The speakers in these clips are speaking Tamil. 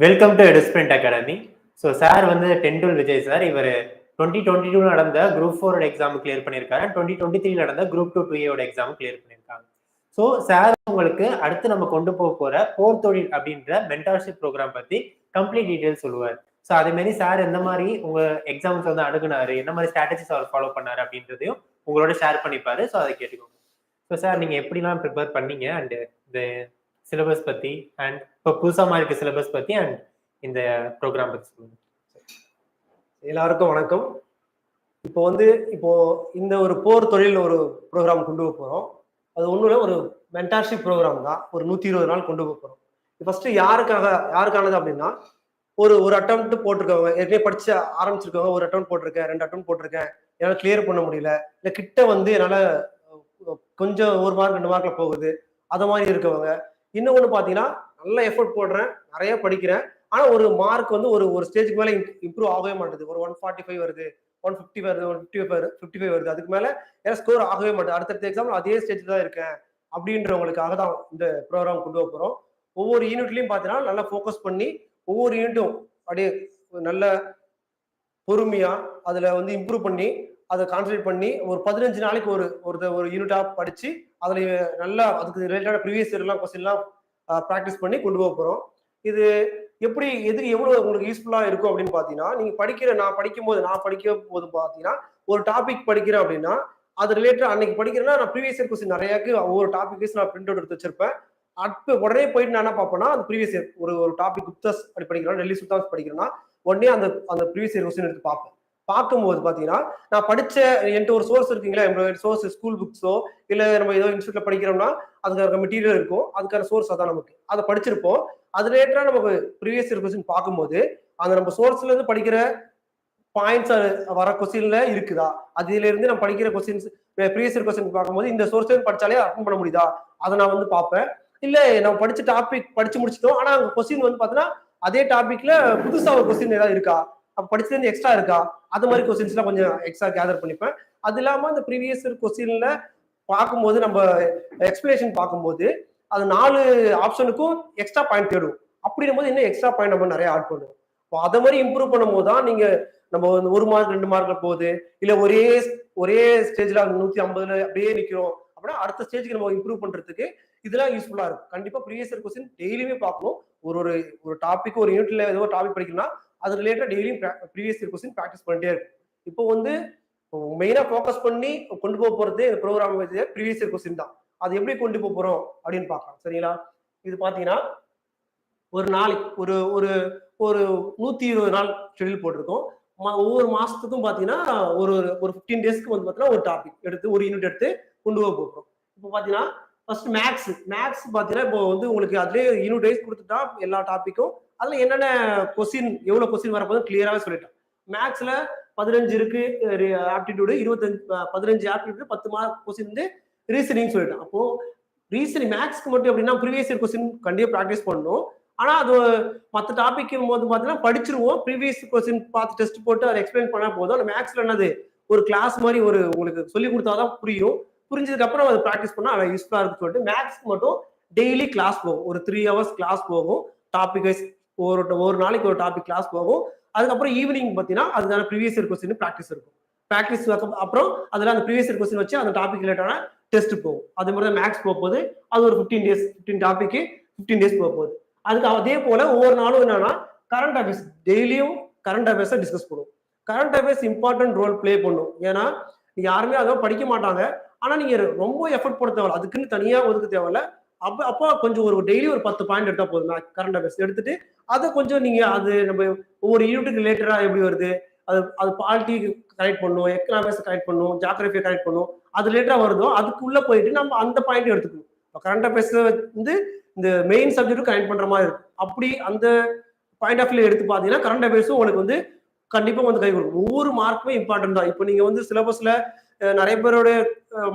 Welcome to Edusprint academy. So sir வந்து டெண்டுல் விஜய் சார். இவர் 2022 நடந்த குரூப் 4 எக்ஸாம் கிளியர் பண்ணியிருக்காரு. 2023 நடந்த குரூப் 2 2ஏ எக்ஸாம் கிளியர் பண்ணியிருக்காங்க. ஸோ சார் உங்களுக்கு அடுத்து நம்ம கொண்டு போற போர் தொழில் அப்படின்ற மென்டார்ஷிப் ப்ரோக்ராம் பத்தி கம்ப்ளீட் டீடைல்ஸ் சொல்லுவார். ஸோ அதே மாதிரி சார் எந்த மாதிரி உங்க எக்ஸாம்ஸ் வந்து அணுகுனாரு, என்ன மாதிரி ஸ்ட்ராட்டஜிஸ் அவர் ஃபாலோ பண்ணாரு அப்படின்றதையும் உங்களோட ஷேர் பண்ணிப்பாரு. ஸோ அதை கேட்டுக்கோங்க. ஸோ சார் நீங்க எப்படிலாம் ப்ரிப்பேர் பண்ணீங்க அண்ட் இந்த சிலபஸ் பத்தி அண்ட் இப்போ புதுசாக இருக்க சிலபஸ் பத்தி அண்ட் இந்த ப்ரோக்ராம் பத்தி சொல்லுங்க. எல்லாருக்கும் வணக்கம். இப்போ இந்த ஒரு போர் தொழில் ஒரு ப்ரோக்ராம் கொண்டு போறோம். அது ஒண்ணுல ஒரு மென்டார்ஷிப் ப்ரோக்ராம் தான். ஒரு 120 நாள் கொண்டு போறோம். ஃபர்ஸ்ட் யாருக்கானது அப்படின்னா, ஒரு அட்டெம்ப்ட் போட்டிருக்கவங்க, ஏற்கனவே படிச்சு ஆரம்பிச்சிருக்கவங்க, ஒரு அட்டெம்ப்ட் போட்டிருக்கேன், 2 அட்டெம்ப்ட் போட்டிருக்கேன், என்னால கிளியர் பண்ண முடியல, இல்ல கிட்ட வந்து என்னால கொஞ்சம் 1 மார்க் 2 மார்க்ல போகுது, அத மாதிரி இருக்கவங்க. இன்னொன்னு பாத்தீங்கன்னா, நல்ல எஃபர்ட் போடுறேன், நிறைய படிக்கிறேன், ஆனா ஒரு மார்க் வந்து ஒரு ஸ்டேஜுக்கு மேல இம்ப்ரூவ் ஆகவே மாட்டேது. ஒரு 145 வருது, 150 வருது, 155 வருது, அதுக்கு மேல ஏன்னா ஸ்கோர் ஆகவே மாட்டேது. அடுத்தடுத்த எக்ஸாம் அதே ஸ்டேஜ் தான் இருக்கேன் அப்படின்றவங்களுக்காக தான் இந்த ப்ரோக்ராம் கொண்டு போறோம். ஒவ்வொரு யூனிட்லயும் பாத்தீங்கன்னா நல்லா ஃபோக்கஸ் பண்ணி ஒவ்வொரு யூனிட்டும் அப்படியே நல்ல பொறுமையா அதுல வந்து இம்ப்ரூவ் பண்ணி அதை கான்சன்ட்ரேட் பண்ணி ஒரு 15 நாளைக்கு ஒரு யூனிட்டா படிச்சு அதுல நல்லா அதுக்கு ரிலேட்டடான ப்ரீவியஸ் இயர்லாம் கொஸ்டின்லாம் ப்ராக்டிஸ் பண்ணி கொண்டு போறோம். இது எப்படி எவ்வளவு உங்களுக்கு யூஸ்ஃபுல்லா இருக்கும் அப்படின்னு பாத்தீங்கன்னா, நீங்க நான் படிக்கும் போது பாத்தீங்கன்னா, ஒரு டாபிக் படிக்கிறேன் அப்படின்னா அது ரிலேட்டட் அன்னைக்கு படிக்கிறேன்னா நான் ப்ரீவியஸ் இயர் கொஸ்டின் நிறையாக்கு ஒவ்வொரு டாபிக் வைஸ் நான் பிரிண்ட் அவுட் எடுத்து வச்சிருப்பேன். அப்ப உடனே போயிட்டு நான் என்ன பார்ப்பேன்னா, அந்த ப்ரீவியஸ் இயர் ஒரு டாபிக் குப்தாஸ் அப்படி படிக்கிறேன், டெல்லி சுல்தான்ஸ் படிக்கிறேன்னா உடனே அந்த ப்ரீவியஸ் இயர் கொஸ்டின் எடுத்து பார்ப்பேன். பார்க்கும்போது பாத்தீங்கன்னா, நான் படிச்ச என்கிட்ட ஒரு சோர்ஸ் இருக்குங்களா, சோர்ஸ் ஸ்கூல் புக்ஸோ இல்ல நம்ம ஏதோ இன்ஸ்டியூட்ல படிக்கிறோம்னா அதுக்கான மெட்டீரியல் இருக்கும், அதுக்கான சோர்ஸ் அதான் நமக்கு அதை படிச்சிருப்போம். அது ரிலேட்டடா நமக்கு ப்ரீவியஸ் இயர் கொஸ்டின் பார்க்கும்போது அந்த நம்ம சோர்ஸ்ல இருந்து படிக்கிற பாயிண்ட்ஸ் வர கொஸ்டின்ல இருக்குதா, அதுல இருந்து நம்ம படிக்கிற கொஸ்டின்ஸ் ப்ரீவியஸ் இயர் கொஸ்டின் பார்க்கும்போது இந்த சோர்ஸ்ல படிச்சாலே அட்டன் பண்ண முடியுதா, அதை நான் வந்து பார்ப்பேன். இல்ல நம்ம படிச்ச டாபிக் படிச்சு முடிச்சிட்டோம், ஆனா அங்க கொஸ்டின் வந்து பாத்தீங்கன்னா அதே டாபிக்ல புதுசா ஒரு கொஸ்டின் ஏதாவது இருக்கா, அப்ப படிச்சதுல இருந்து எக்ஸ்ட்ரா இருக்கா, அது மாதிரி கொஸ்டின்ஸ் எல்லாம் கொஞ்சம் எக்ஸ்ட்ரா கேதர் பண்ணிப்பேன். அது இல்லாம அந்த ப்ரீவியஸ் இயர் கொஸ்டின்ல பார்க்கும்போது நம்ம எக்ஸ்பிளேஷன் பார்க்கும்போது அது 4 ஆப்ஷனுக்கும் எக்ஸ்ட்ரா பாயிண்ட் தேடும். அப்படின்னும் போது இன்னும் எக்ஸ்ட்ரா பாயிண்ட் நம்ம நிறைய ஆட் பண்ணுவோம். அதை மாதிரி இம்ப்ரூவ் பண்ணும் போது தான் நீங்க நம்ம 1 மார்க் 2 மார்க்ல போகுது, இல்ல ஒரே ஸ்டேஜ்ல 150ல அப்படியே நிக்கிறோம் அப்படின்னா அடுத்த ஸ்டேஜ்க்கு நம்ம இம்ப்ரூவ் பண்றதுக்கு இதெல்லாம் யூஸ்ஃபுல்லா இருக்கும். கண்டிப்பா ப்ரீவியஸ் இயர் கொஸ்டின் டெய்லியுமே பார்க்கணும். ஒரு டாபிக் ஒரு யூனிட்ல ஏதோ டாபிக் படிக்கணும்னா அது ரிலேட்டட் டெய்லியும் ப்ரீவியஸ் இயர் கொஸ்டின் ப்ராக்டிஸ் பண்ணிட்டே இருக்கும். இப்போ வந்து மெயினா ஃபோக்கஸ் பண்ணி கொண்டு போறது இந்த ப்ரோக்ராம் ப்ரீவியஸ் இயர் கொஸ்டின் தான். அது எப்படி கொண்டு போறோம் அப்படின்னு பார்க்கலாம். சரிங்களா? இது பாத்தீங்கன்னா ஒரு நாளைக்கு ஒரு 120 நாள் ஷெட்யூல் போட்டிருக்கோம். ஒவ்வொரு மாசத்துக்கும் பாத்தீங்கன்னா ஒரு 15 டேஸ்க்கு வந்து பாத்தீங்கன்னா ஒரு டாபிக் எடுத்து ஒரு யூனிட் எடுத்து கொண்டு போறோம். இப்போ பாத்தீங்கன்னா ஃபர்ஸ்ட் மேக்ஸ் பாத்தீங்கன்னா இப்போ வந்து உங்களுக்கு அதுலயே யூனிட் வைஸ் கொடுத்துட்டா எல்லா டாபிக்கும் அதுல என்னென்ன கொஸ்டின் எவ்வளவு கொஸ்டின் வரப்போதும் கிளியராவே சொல்லிட்டேன். மேக்ஸ்ல 15 இருக்கு ஆப்டிடியூடு, 15 ஆப்டிடியூடு, 10 மார்க் கொஸ்டின் வந்து ரீசனிங் சொல்லிட்டேன். அப்போ ரீசனிங் மேக்ஸ்க்கு மட்டும் எப்படின்னா ப்ரீவியஸ் இயர் கொஸ்டின் கண்டிப்பா ப்ராக்டிஸ் பண்ணணும். ஆனா அது மற்ற டாபிக் போது பாத்தீங்கன்னா படிச்சிருவோம், ப்ரீவியஸ் கொஸ்டின் பார்த்து டெஸ்ட் போட்டு அதை எக்ஸ்பிளைன் பண்ணா போதும். அந்த மேக்ஸ்ல என்னது ஒரு கிளாஸ் மாதிரி உங்களுக்கு சொல்லி கொடுத்தாதான் புரியும். புரிஞ்சதுக்கு அப்புறம் அதை ப்ராக்டிஸ் பண்ணா அதை யூஸ்ஃபுல்லா இருக்குன்னு சொல்லிட்டு மேக்ஸ்க்கு மட்டும் டெய்லி கிளாஸ் போகும். ஒரு 3 hours கிளாஸ் போகும். டாபிக் வைஸ் ஒரு நாளைக்கு ஒரு டாபிக் கிளாஸ் போகும். அதுக்கப்புறம் ஈவினிங் பாத்தீங்கன்னா அதுக்கான ப்ரீவியஸ் இயர் கொஸ்டின் ப்ராக்டிஸ் இருக்கும். ப்ராக்டிஸ் அப்புறம் அதுல அந்த ப்ரீவியஸ் இயர் கொஸ்டின் வச்சு அந்த டாபிக் ரிலேட்டடான டெஸ்ட் போகும். அது மாதிரி தான் மேக்ஸ் போகுது. அது ஒரு 15 டாபிக் 15 டேஸ் போகுது. அதுக்கு அதே போல ஒவ்வொரு நாளும் என்னன்னா கரண்ட் அஃபேர்ஸ் டெய்லியும் கரண்ட் அஃபேர்ஸை டிஸ்கஸ் பண்ணுவோம். Current affairs important role play பண்ணும். ஏன்னா யாருமே அதான் படிக்க மாட்டாங்க. ஆனா நீங்க ரொம்ப எஃபர்ட் போட தேவையில்ல, அதுக்குன்னு தனியா ஒதுக்க தேவையில்ல. அப்போ கொஞ்சம் டெய்லி ஒரு 10 பாயிண்ட் எடுத்தா போதும். கரண்ட் அஃபேர்ஸ் எடுத்துட்டு அதை கொஞ்சம் நீங்க அது நம்ம ஒவ்வொரு யூனிட்டுக்கு ரிலேட்டடா எப்படி வருது, அது பாலிட்டி கனெக்ட் பண்ணும், எக்கனாமிக்ஸ் கனெக்ட் பண்ணும், ஜியோகிராஃபியை கனெக்ட் பண்ணும், அது ரிலேட்டடா வருதோ அதுக்குள்ள போயிட்டு நம்ம அந்த பாயிண்ட் எடுத்துக்கணும். கரண்ட் அஃபேர்ஸ் வந்து இந்த மெயின் சப்ஜெக்ட் கனெக்ட் பண்ற மாதிரி இருக்கும். அப்படி அந்த பாயிண்ட் ஆஃப் வியூ எடுத்து பாத்தீங்கன்னா கரண்ட் அஃபேர்ஸும் உங்களுக்கு வந்து கண்டிப்பா வந்து கை கொடுக்கும். ஒவ்வொரு மார்க்குமே இம்பார்ட்டன்ட் தான். இப்போ நீங்க வந்து சிலபஸ்ல நிறைய பேரோட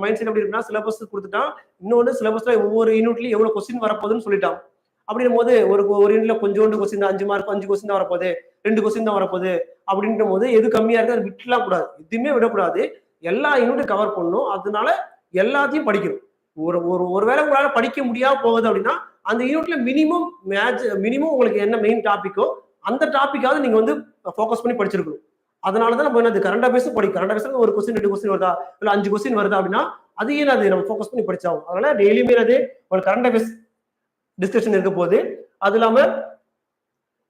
மைண்ட் செட் எப்படி இருக்குன்னா, சிலபஸ் கொடுத்துட்டா இன்னொன்னு சிலபஸ்ல ஒவ்வொரு யூனிட்லயும் எவ்வளவு கொஸ்டின் வரப்போகுதுன்னு சொல்லிட்டான். அப்படின்னும் போது ஒரு யூனிட்ல கொஞ்சோண்டு கொஸ்டின் 5 மார்க் 5 கொஸ்டின் தான் வரப்போகுது, 2 கொஸ்டின் தான் வரப்போகுது அப்படின்ற போது எது கம்மியா இருக்கு அது விட்டுலாம் கூடாது, எதுவுமே விடக்கூடாது. எல்லா யூனிட்டும் கவர் பண்ணணும். அதனால எல்லாத்தையும் படிக்கணும். ஒருவேளை உங்களால படிக்க முடியாம போகுது அப்படின்னா அந்த யூனிட்ல மினிமம் உங்களுக்கு என்ன மெயின் டாபிக்கோ அந்த டாபிக்காவது நீங்க வந்து ஃபோக்கஸ் பண்ணி படிச்சிருக்கணும். அதனாலதான் நம்ம என்ன கரண்ட் அஃபேர்ஸ் படிக்கும். கரண்ட் அஃபேர்ஸ் ஒரு கொஸ்டின் 2 கொஸ்டின் வருதா இல்ல 5 கொஸ்டின் வருதா அப்படின்னா அதையே அது நம்ம ஃபோக்கஸ் பண்ணி படிச்சாகும். அதனால டெய்லியுமே அது ஒரு கரண்ட் அஃபேர்ஸ் டிஸ்கஷன் இருக்க போது. அது இல்லாம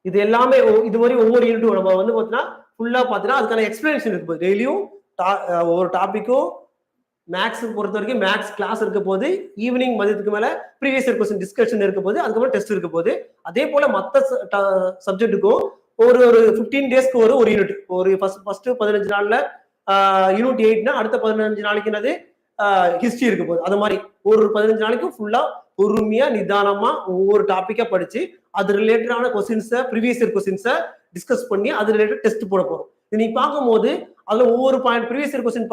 இது எல்லாமே இதுவரை ஒவ்வொரு யூனிட்டும் நம்ம வந்து பார்த்தீங்கன்னா ஃபுல்லா பார்த்தீங்கன்னா அதுக்கான எக்ஸ்பிளனேஷன் இருக்க போது. டெய்லியும் ஒரு டாபிக்கும் மேக்ஸ் பொறுத்த வரைக்கும் மேக்ஸ் கிளாஸ் இருக்க போது, ஈவினிங் மதியத்துக்கு மேல ப்ரீவியஸ் இயர் கொஸ்டின் டிஸ்கஷன் இருக்க போது, அதுக்கப்புறம் டெஸ்ட் இருக்க போது. அதே போல மற்ற சப்ஜெக்ட்டுக்கும் ஒரு 15 டேஸ்க்கு ஒரு யூனிட். ஒரு ஃபர்ஸ்ட் 15 நாள்ல யூனிட் 8னா அடுத்த 15 நாளைக்கு என்னது ஹிஸ்டரி இருக்க போகுது. அது மாதிரி ஒரு 15 நாளைக்கும் ஃபுல்லா பொறுமையா நிதானமா ஒவ்வொரு டாபிக்கா படிச்சு அது ரிலேட்டடான கொஸ்டின்ஸை ப்ரீவியஸ் இயர் கொஸ்டின்ஸை டிஸ்கஸ் பண்ணி அது ரிலேட்டட் டெஸ்ட் போட போறோம். நீ பார்க்கும்போது அதுல ஒவ்வொரு பாயிண்ட் ப்ரீவியஸ் இயர் கொஸ்டின்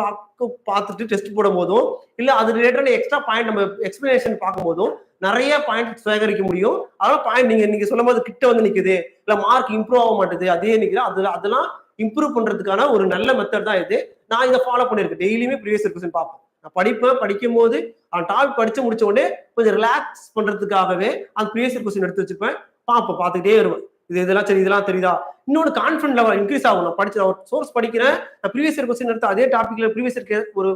பார்த்துட்டு டெஸ்ட் போடும் போதும் இல்ல அது ரிலேட்டட் எக்ஸ்ட்ரா பாயிண்ட் நம்ம எக்ஸ்பிளனேஷன் பார்க்கும் போதும் நிறைய பாயிண்ட் சேகரிக்க முடியும். அதெல்லாம் பாயிண்ட் நீங்க சொல்லும் போது கிட்ட வந்து நிக்குது இல்ல மார்க் இம்ப்ரூவ் ஆக மாட்டேது அதே நிக்குது அதெல்லாம் இம்ப்ரூவ் பண்றதுக்கான ஒரு நல்ல மெத்தட் தான் இது. நான் இதை ஃபாலோ பண்ணிருக்கேன். டெய்லியுமே ப்ரீவியஸ் இயர் கொஸ்டின் பார்ப்பேன். நான் படிக்கும் போது அந்த டாபிக் படிச்சு முடிச்ச உடனே கொஞ்சம் ரிலாக்ஸ் பண்றதுக்காகவே அந்த ப்ரீவியஸ் இயர் கொஸ்டின் எடுத்து வச்சுப்பேன். பார்த்துக்கிட்டே வருவேன். இதெல்லாம் சரி இதெல்லாம் தெரியுதா இன்னொரு கான்ஃபிடன்ட் லெவல் இன்க்ரீஸ் ஆகும். நான் படிச்ச ஒரு சோர்ஸ் படிக்கிறேன், நான் ப்ரீவியஸ் இயர் கொஸ்டின் எடுத்து அதே டாபிக்ல ப்ரீவியஸ் இயர் ஒரு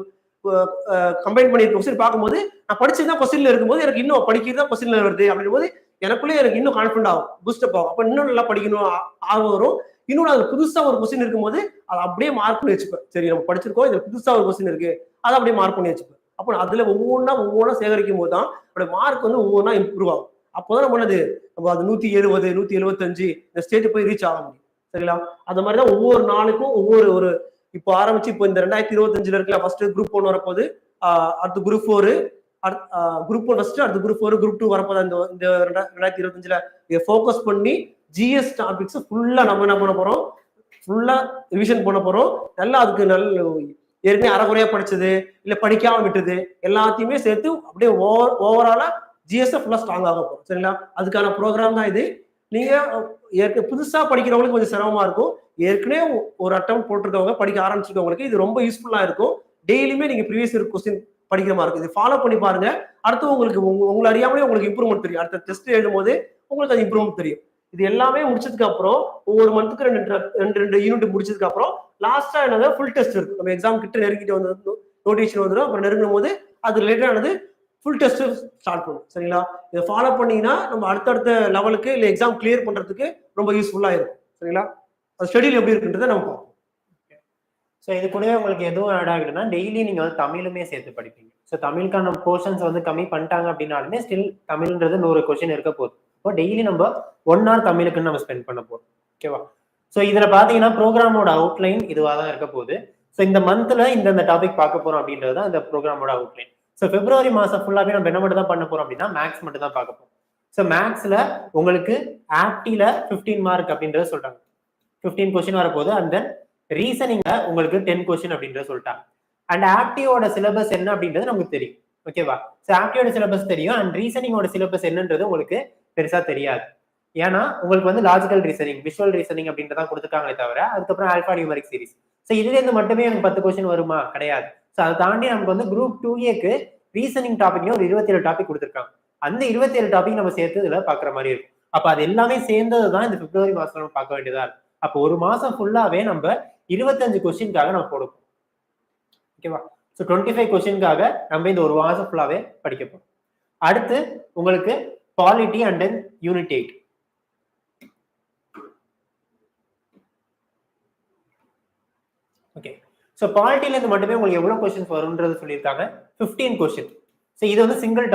கம்பைன் பண்ணிருக்க கொஸ்டின் பார்க்கும்போது நான் படிச்சதுதான் கொஸ்டின்ல இருக்கும்போது எனக்கு இன்னும் படிக்கிறதா கொஸ்டின்ல வருது அப்படின்னும் போது எனக்குள்ளே எனக்கு இன்னும் கான்ஃபிடன்ட் ஆகும், பூஸ்டப் ஆகும். அப்ப இன்னும் நல்லா படிக்கணும் ஆர்வம் வரும். இன்னொன்று அது புதுசா ஒரு கொஸ்டின் இருக்கும்போது அதை அப்படியே மார்க் பண்ணி வச்சுப்பேன். சரி நம்ம படிச்சிருக்கோம், இதுல புதுசா ஒரு கொஸ்டின் இருக்கு அதை அப்படியே மார்க் பண்ணி வச்சுப்பேன். அப்போ அதுல ஒவ்வொன்றா சேகரிக்கும் போது தான் அப்படி மார்க் வந்து ஒவ்வொன்றா இம்ப்ரூவ் ஆகும். அப்போதான் நம்ம அது 170 175 இந்த ஸ்டேஜ் போய் ரீச் ஆக முடியும். சரிங்களா? அந்த மாதிரிதான் ஒவ்வொரு நாளுக்கும் ஒவ்வொரு இப்போ ஆரம்பிச்சு இப்போ இந்த 2025 இருக்கலாம். ஃபர்ஸ்ட் குரூப் 1 வரப்போது, அடுத்து குரூப் 4, குரூப் 1 ஃபர்ஸ்ட், அடுத்து குரூப் 4 குரூப் 2 வரப்போது. இந்த 2025 இதை ஃபோக்கஸ் பண்ணி ஜிஎஸ் டாபிக்ஸ் ஃபுல்லா நம்ம என்ன பண்ண போறோம், ஃபுல்லா ரிவிஷன் பண்ண போறோம். நல்லா அதுக்கு ஏற்கனவே அரைகுறையா படிச்சது இல்ல படிக்காம விட்டது எல்லாத்தையுமே சேர்த்து அப்படியே ஓவராலா ஜிஎஸ் ஃபுல்லா ஸ்ட்ராங் ஆக போறோம். சரிங்களா? அதுக்கான ப்ரோக்ராம் தான் இது. நீங்க புதுசா படிக்கிறவங்களுக்கு கொஞ்சம் சிரமமா இருக்கும். ஏற்கனவே ஒரு அட்டம் போட்டிருக்கவங்க படிக்க ஆரம்பிச்சிருக்கவங்களுக்கு இது ரொம்ப யூஸ்ஃபுல்லா இருக்கும். டெய்லியுமே நீங்க ப்ரீவியஸ் இயர் கொஸ்டின் படிக்கிற மாதிரி இருக்கும். இது ஃபாலோ பண்ணி பாருங்க. அடுத்து உங்களுக்கு உங்களை அறியாமலே உங்களுக்கு இம்ப்ரூவ்மெண்ட் தெரியும். அடுத்த டெஸ்ட் எழுதும் போது உங்களுக்கு அது இம்ப்ரூவ்மெண்ட் தெரியும். இது எல்லாமே முடிச்சதுக்கு அப்புறம் ஒவ்வொரு மந்த்துக்கு ரெண்டு யூனிட் முடிச்சதுக்கு அப்புறம் லாஸ்டா என்னது ஃபுல் டெஸ்ட் இருக்கு. நம்ம எக்ஸாம் கிட்ட நெருங்கிட்டு வந்து நோட்டிஃபிகேஷன் வந்துடும். அப்புறம் நெருங்கும் போது அது ரிலேட்டடானது ஃபுல் டெஸ்ட் ஸ்டார்ட் பண்ணும். சரிங்களா? இதை ஃபாலோ பண்ணீங்கன்னா நம்ம அடுத்தடுத்த லெவலுக்கு இல்லை எக்ஸாம் கிளியர் பண்றதுக்கு ரொம்ப யூஸ்ஃபுல்லா இருக்கும். சரிங்களா? அது ஷெடியூல் எப்படி இருக்குன்றதை நம்ம பார்ப்போம். ஸோ இது கூடவே உங்களுக்கு எதுவும் ஆட் ஆகுதுன்னா டெய்லி நீங்க வந்து தமிழுமே சேர்த்து படிப்பீங்க. ஸோ தமிழுக்கான போர்ஷன்ஸ் வந்து கம்மி பண்ணிட்டாங்க அப்படின்னாலுமே ஸ்டில் தமிழ்ன்றது 100 கொஸ்டின் இருக்க போகுது. இப்போ டெய்லி நம்ம 1 hour தமிழுக்குன்னு நம்ம ஸ்பெண்ட் பண்ண போறோம். ஓகேவா? ஸோ இதுல பாத்தீங்கன்னா ப்ரோக்ராமோட அவுட்லைன் இதுவாக தான் இருக்க போகுது. ஸோ இந்த மந்த்ல இந்த டாபிக் பார்க்க போறோம் அப்படின்றது தான் இந்த ப்ரோக்ராமோட அவுட்லைன். ஸோ பிப்ரவரி மாசம் ஃபுல்லாவே நம்ம என்ன மட்டும் தான் பண்ண போறோம் அப்படின்னா மேக்ஸ் மட்டும் தான் பார்க்க போறோம். ஸோ மேக்ஸ்ல உங்களுக்கு ஆப்டில 15 மார்க் அப்படின்றத சொல்றாங்க. 15 கொஸ்டின் வரப்போகுது. அண்ட் தென் ரீசனிங்ல உங்களுக்கு 10 கொஸ்டின் அப்படின்றத சொல்லிட்டாங்க. அண்ட் ஆப்டியோட சிலபஸ் என்ன அப்படின்றது நமக்கு தெரியும். ஓகேவா? ஸோ ஆப்டியோட சிலபஸ் தெரியும். அண்ட் ரீசனிங்கோட சிலபஸ் என்னன்றது உங்களுக்கு பெருசா தெரியாது. ஏன்னா உங்களுக்கு வந்து லாஜிக்கல் ரீசனிங், விஷுவல் ரீசனிங் அப்படின்றதான் கொடுத்துருக்காங்களே தவிர அதுக்கப்புறம் ஆல்பா நியூமரிக் சீரிஸ். ஸோ இதுல இருந்து மட்டுமே எனக்கு 10 கொஸ்டின் வருமா? கிடையாது. ஸோ அதை தாண்டி நமக்கு வந்து குரூப் 2A ரீசனிங் டாபிக்லயும் ஒரு 27 டாபிக் கொடுத்துருக்காங்க. அந்த 27 டாபிக் நம்ம சேர்த்து இதுல பாக்குற மாதிரி இருக்கும். அப்ப அது எல்லாமே சேர்ந்ததுதான் இந்த பிப்ரவரி மாசம் நம்ம பார்க்க வேண்டியதா இருக்கும். அப்போ ஒரு மாசம் ஃபுல்லாவே நம்ம 25 கொஸ்டின்காக நம்ம போடுவோம். ஓகேவா? ஸோ 25 கொஸ்டின்காக நம்ம இந்த ஒரு மாசம் ஃபுல்லாவே படிக்க போறோம். அடுத்து உங்களுக்கு polity and then unit 8. Okay. So பாலிட்டில இருந்து மட்டுமே உங்களுக்கு எவ்வளவு கொஸ்டின்ஸ் வரும்ன்றது சொல்லியிருக்காங்க. 15 கொஸ்டின். ஸோ இது வந்து சிங்கிள்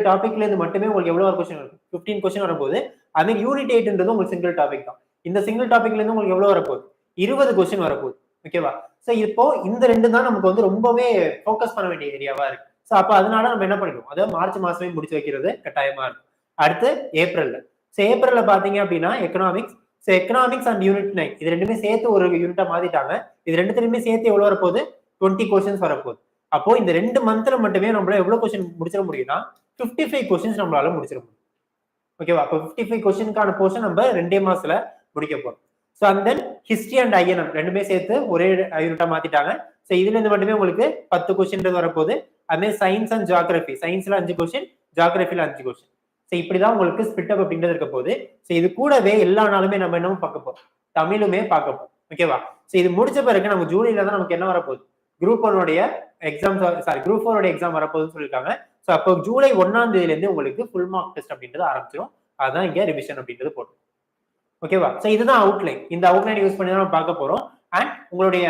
டாபிக்ல இருந்து மட்டுமே உங்களுக்கு எவ்வளவு கொஸ்டின் வரும்? 15 கொஸ்டின் வரும்போது அதே யூனிட் 8ன்றது உங்களுக்கு சிங்கிள் டாபிக் தான். இந்த சிங்கிள் டாபிக்ல இருந்து உங்களுக்கு எவ்வளவு வரப்போகுது? 20 கொஸ்டின் வரப்போகுது. ஓகேவா? ஸோ இப்போ இந்த 2 தான் நமக்கு வந்து ரொம்பவே ஃபோக்கஸ் பண்ண வேண்டிய ஏரியாவா இருக்கு. ஸோ அப்போ அதனால நம்ம என்ன பண்ணிடுவோம், அதாவது மார்ச் மாசமே முடிச்சு வைக்கிறது கட்டாயமா இருக்கும். அடுத்து ஏப்ரல்ல. ஸோ ஏப்ரல்ல பாத்தீங்க அப்படின்னா economics. So economics and unit 9 இது ரெண்டுமே சேர்த்து ஒரு யூனிட்டா மாத்திட்டாங்க. இது ரெண்டுத்துலயுமே சேர்த்து எவ்வளவு வரப்போகுது? 20 கொஸ்டின்ஸ் வரப்போகுது. அப்போ இந்த 2 மந்த்ல மட்டுமே நம்மளால எவ்வளவு கொஸ்டின் முடிச்சிட முடியும்னா 55 கொஸ்டின்ஸ் நம்மளால முடிச்சிட முடியும். ஓகேவா? அப்போ 55 கொஸ்டினுக்கான போர்ஷன் நம்ம 2 மாசத்துல முடிக்க போறோம். So and then history and INM ரெண்டுமே சேர்த்து ஒரே யூனிட்டா மாத்திட்டாங்க. ஸோ இதுல இருந்து மட்டுமே உங்களுக்கு 10 கொஸ்டின் வரப்போகுது. அதே சயின்ஸ் அண்ட் ஜியாகிரபி, சயின்ஸ்ல 5 கொஸ்டின், ஜியாகிரபில 5 கொஸ்டின். ஸோ இப்படிதான் உங்களுக்கு ஸ்பிட் அப் அப்படின்றது இருக்க போகுது. ஸோ இது கூடவே எல்லா நாளுமே நம்ம என்னவும் பார்க்க போறோம், தமிழுமே பார்க்க போறோம். ஓகேவா? ஸோ இது முடிச்ச பிறகு நம்ம ஜூலைல தான் நமக்கு என்ன வரப்போகுது, group 1 exam, sorry group 4 exam வரப்போகுதுன்னு சொல்லியிருக்காங்க. ஸோ அப்போ ஜூலை 1ஆம் தேதியிலேருந்து உங்களுக்கு ஃபுல் மார்க் டெஸ்ட் அப்படின்றது ஆரம்பிச்சிடும். அதான் இங்க ரிவிஷன் அப்படின்றது போட்டோம். ஓகேவா? ஸோ இதுதான் அவுட்லைன். இந்த அவுட்லைன் யூஸ் பண்ணி தான் நம்ம பார்க்க போறோம். அண்ட் உங்களுடைய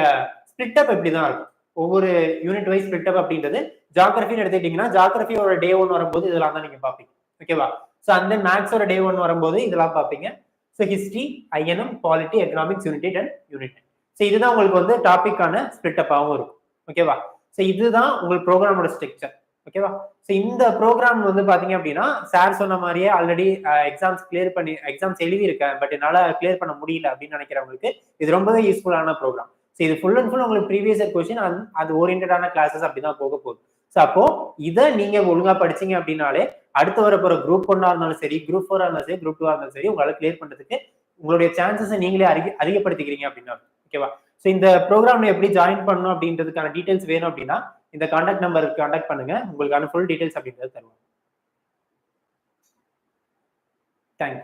ஸ்பிட் அப் எப்படி தான் இருக்கும், ஒவ்வொரு யூனிட் வைஸ் ஸ்பிட் அப் அப்படின்றது ஜியோகிராஃபின்னு எடுத்துக்கிட்டீங்கன்னா ஜியோகிராஃபியோட டே 1 வரும்போது இதெல்லாம் தான் நீங்க பார்ப்பீங்க. ஓகேவா? ஸோ அந்த மேக்ஸோட டே 1 வரும்போது இதெல்லாம் பார்ப்பீங்க. So history, INM, polity, economics, unit 8 and unit 10. So இதுதான் உங்களுக்கு வந்து டாபிக்கான ஸ்பிட் அப்பாகவும் இருக்கும். ஓகேவா? ஸோ இதுதான் உங்களுக்கு ப்ரோக்ராமோட ஸ்ட்ரக்சர். ஓகேவா? ஸோ இந்த ப்ரோக்ராம் வந்து பாத்தீங்க அப்படின்னா சார் சொன்ன மாதிரியே ஆல்ரெடி எக்ஸாம்ஸ் எழுதியிருக்கேன், பட் என்னால கிளியர் பண்ண முடியல அப்படின்னு நினைக்கிறவங்களுக்கு இது ரொம்பவே யூஸ்ஃபுல்லான ப்ரோக்ராம். ஸோ இது ஃபுல் அண்ட் ஃபுல் உங்களுக்கு ப்ரீவியஸ் இயர் கொஸ்டின் அது ஓரியன்டான கிளாஸஸ் அப்படிதான் போக போகுது. ஸோ அப்போ இதை நீங்க ஒழுங்கா படிச்சீங்க அப்படின்னாலே அடுத்து வர போற குரூப் 1 இருந்தாலும் சரி, குரூப் 4 இருந்தாலும் சரி, குரூப் 2 இருந்தாலும் சரி, உங்களால கிளியர் பண்றதுக்கு உங்களுடைய சான்சஸை நீங்களே அதிகப்படுத்திக்கிறீங்க அப்படின்னா. ஓகேவா? ஸோ இந்த ப்ரோக்ராம்ல எப்படி ஜாயின் பண்ணணும் அப்படின்றதுக்கான டீடைல்ஸ் வேணும் அப்படின்னா இந்த கான்டாக்ட் நம்பருக்கு கான்டாக்ட் பண்ணுங்க, உங்களுக்கான ஃபுல் டீடைல்ஸ் அப்படின்றது தருவோம். தேங்க்யூ.